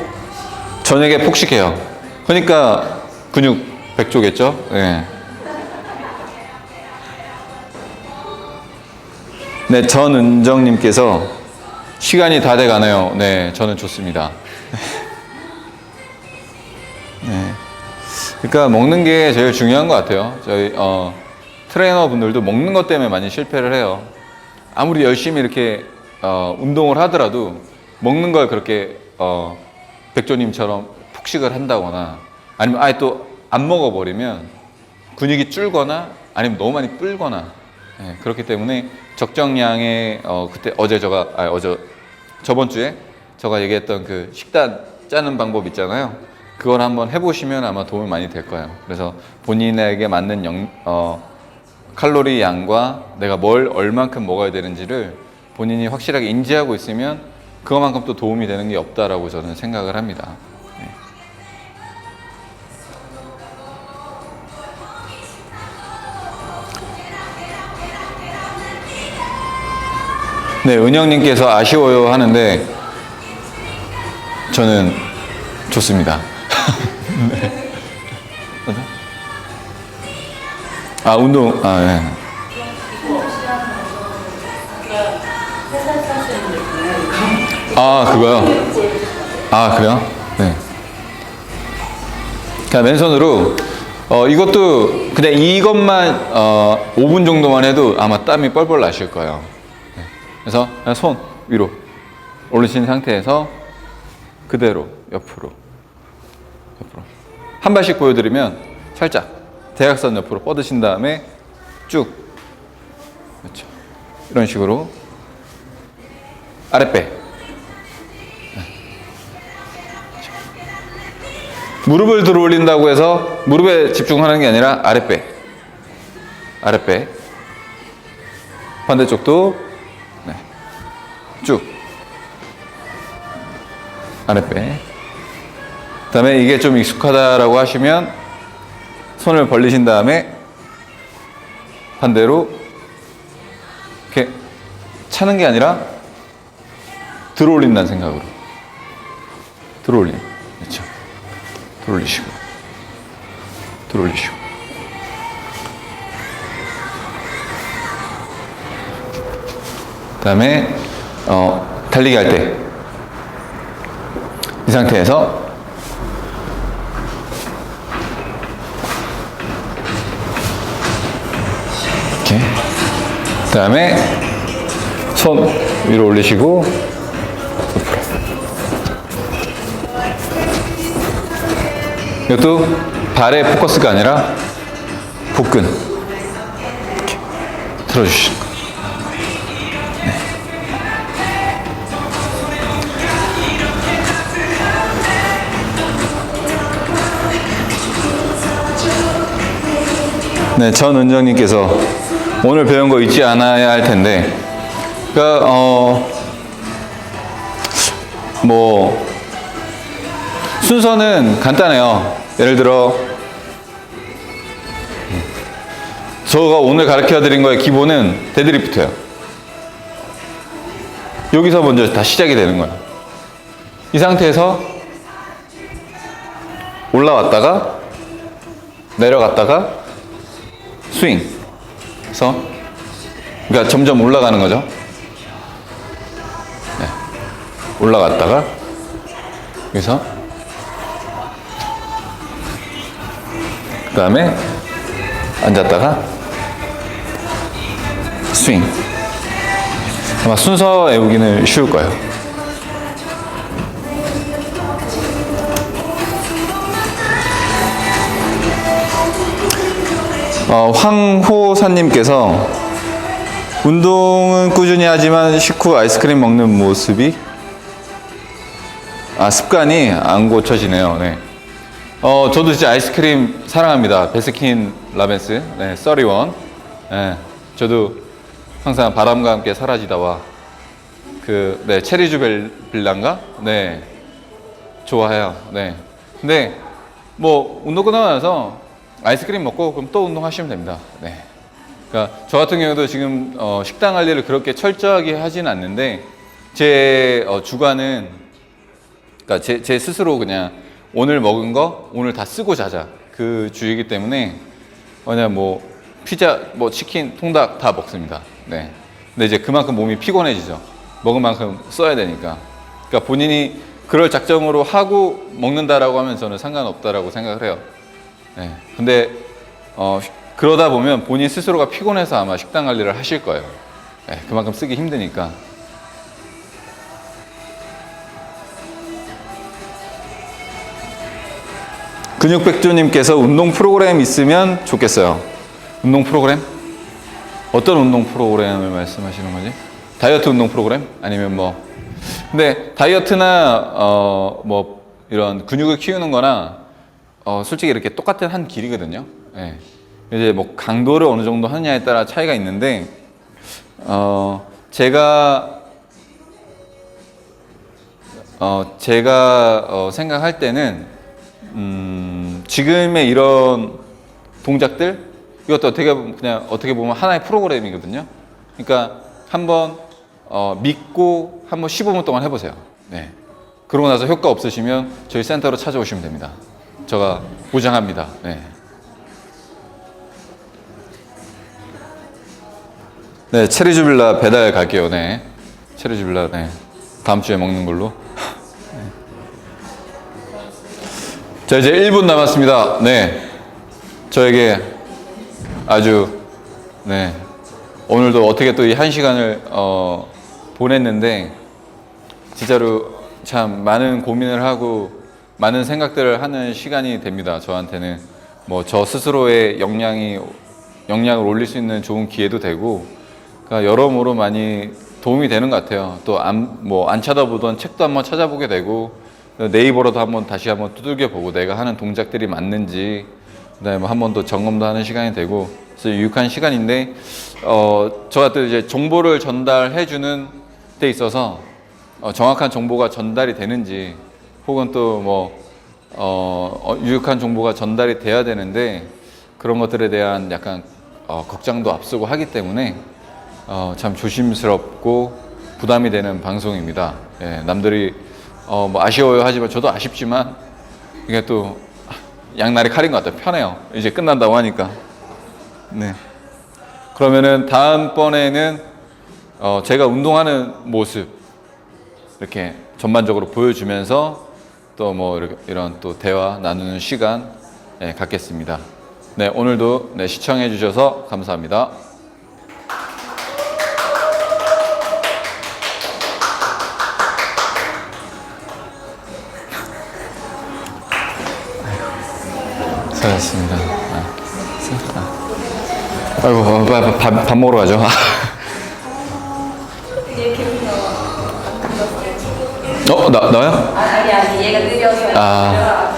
저녁에 폭식해요. 그러니까 근육 백조겠죠. 네. 네, 전은정님께서 시간이 다 돼가네요. 네, 저는 좋습니다. 네. 그러니까 먹는 게 제일 중요한 것 같아요. 저희 트레이너 분들도 먹는 것 때문에 많이 실패를 해요. 아무리 열심히 이렇게 운동을 하더라도 먹는 걸 그렇게 백조님처럼 폭식을 한다거나 아니면 아예 또 안 먹어버리면 근육이 줄거나 아니면 너무 많이 불거나 그렇기 때문에 적정량의 그때 저번 주에 제가 얘기했던 그 식단 짜는 방법 있잖아요. 그걸 한번 해보시면 아마 도움이 많이 될 거예요. 그래서 본인에게 맞는 칼로리 양과 내가 뭘 얼만큼 먹어야 되는지를 본인이 확실하게 인지하고 있으면 그것만큼 또 도움이 되는 게 없다라고 저는 생각을 합니다. 네, 은영님께서 아쉬워요 하는데 저는 좋습니다. 네. 운동, 네. 그거요? 그래요? 네. 그냥 맨손으로, 이것도 그냥 이것만 5분 정도만 해도 아마 땀이 뻘뻘 나실 거예요. 네. 그래서 그냥 손 위로 올리신 상태에서 그대로 옆으로. 한 발씩 보여드리면 살짝 대각선 옆으로 뻗으신 다음에 쭉. 그렇죠. 이런 식으로 아랫배. 무릎을 들어 올린다고 해서 무릎에 집중하는 게 아니라 아랫배. 반대쪽도 쭉. 아랫배. 그 다음에 이게 좀 익숙하다라고 하시면 손을 벌리신 다음에 반대로 이렇게 차는 게 아니라 들어 올린다는 생각으로. 들어 올림. 그렇죠. 들어 올리시고. 그 다음에 달리기 할 때 이 상태에서 이렇게 그 다음에 손 위로 올리시고 이것도 발의 포커스가 아니라 복근 이렇게 틀어주시는 거예요. 네, 전은정님께서 오늘 배운 거 잊지 않아야 할 텐데, 그러니까 뭐 순서는 간단해요. 예를 들어 제가 오늘 가르쳐 드린 거의 기본은 데드리프트예요. 여기서 먼저 다 시작이 되는 거예요. 이 상태에서 올라왔다가 내려갔다가 스윙. 그래서 그러니까 점점 올라가는 거죠. 네. 올라갔다가 여기서 그 다음에 앉았다가 스윙. 아마 순서 외우기는 쉬울 거예요. 황호사님께서 운동은 꾸준히 하지만 식후 아이스크림 먹는 모습이 습관이 안 고쳐지네요. 네. 저도 진짜 아이스크림 사랑합니다. 베스킨 라빈스, 네, 31. 네, 저도 항상 바람과 함께 사라지다와 네, 체리주 빌란가? 네, 좋아해요. 네. 근데 뭐 운동 끝나고 나서 아이스크림 먹고 그럼 또 운동하시면 됩니다. 네. 그러니까 저 같은 경우도 지금 식단 관리를 그렇게 철저하게 하진 않는데 제 주관은 그러니까 제 스스로 그냥 오늘 먹은 거 오늘 다 쓰고 자자 그 주의이기 때문에 그냥 뭐 피자 뭐 치킨 통닭 다 먹습니다. 네. 근데 이제 그만큼 몸이 피곤해지죠. 먹은 만큼 써야 되니까. 그러니까 본인이 그럴 작정으로 하고 먹는다라고 하면 저는 상관없다라고 생각을 해요. 네. 근데 그러다 보면 본인 스스로가 피곤해서 아마 식단 관리를 하실 거예요. 네. 그만큼 쓰기 힘드니까. 근육백조님께서 운동 프로그램 있으면 좋겠어요. 운동 프로그램? 어떤 운동 프로그램을 말씀하시는 거지? 다이어트 운동 프로그램? 아니면 뭐 근데 다이어트나 뭐 이런 근육을 키우는 거나 솔직히 이렇게 똑같은 한 길이거든요. 네. 이제 뭐 강도를 어느 정도 하느냐에 따라 차이가 있는데 제가 생각할 때는 지금의 이런 동작들 이것도 어떻게 보면 하나의 프로그램이거든요. 그러니까 한번 믿고 한번 15분 동안 해보세요. 네. 그러고 나서 효과 없으시면 저희 센터로 찾아오시면 됩니다. 제가 보장합니다. 네. 네, 체리주빌라 배달 갈게요. 네. 체리주빌라, 네. 다음 주에 먹는 걸로. 자, 이제 1분 남았습니다. 네. 저에게 아주, 네. 오늘도 어떻게 또 이 1시간을, 보냈는데, 진짜로 참 많은 고민을 하고, 많은 생각들을 하는 시간이 됩니다. 저한테는. 뭐, 저 스스로의 역량을 올릴 수 있는 좋은 기회도 되고, 그러니까 여러모로 많이 도움이 되는 것 같아요. 또 안 찾아보던 책도 한번 찾아보게 되고, 네이버로도 다시 한번 두들겨 보고 내가 하는 동작들이 맞는지, 그다음에 한 번 더 점검도 하는 시간이 되고, 그래서 유익한 시간인데, 저가 또 이제 정보를 전달해 주는 데 있어서 정확한 정보가 전달이 되는지, 혹은 또 뭐 유익한 정보가 전달이 돼야 되는데 그런 것들에 대한 약간 걱정도 앞서고 하기 때문에 참 조심스럽고 부담이 되는 방송입니다. 예, 남들이 뭐 아쉬워요 하지만 저도 아쉽지만 이게 또 양날의 칼인 것 같아요. 편해요. 이제 끝난다고 하니까. 네. 그러면은 다음번에는 제가 운동하는 모습 이렇게 전반적으로 보여주면서 또 뭐 이런 또 대화 나누는 시간 갖겠습니다. 네, 오늘도 네, 시청해 주셔서 감사합니다. 수고하셨습니다. 아이고, 밥 먹으러 가죠. 이렇게 나와요? 나와요? 아니 얘가 느려서 아. 내가 안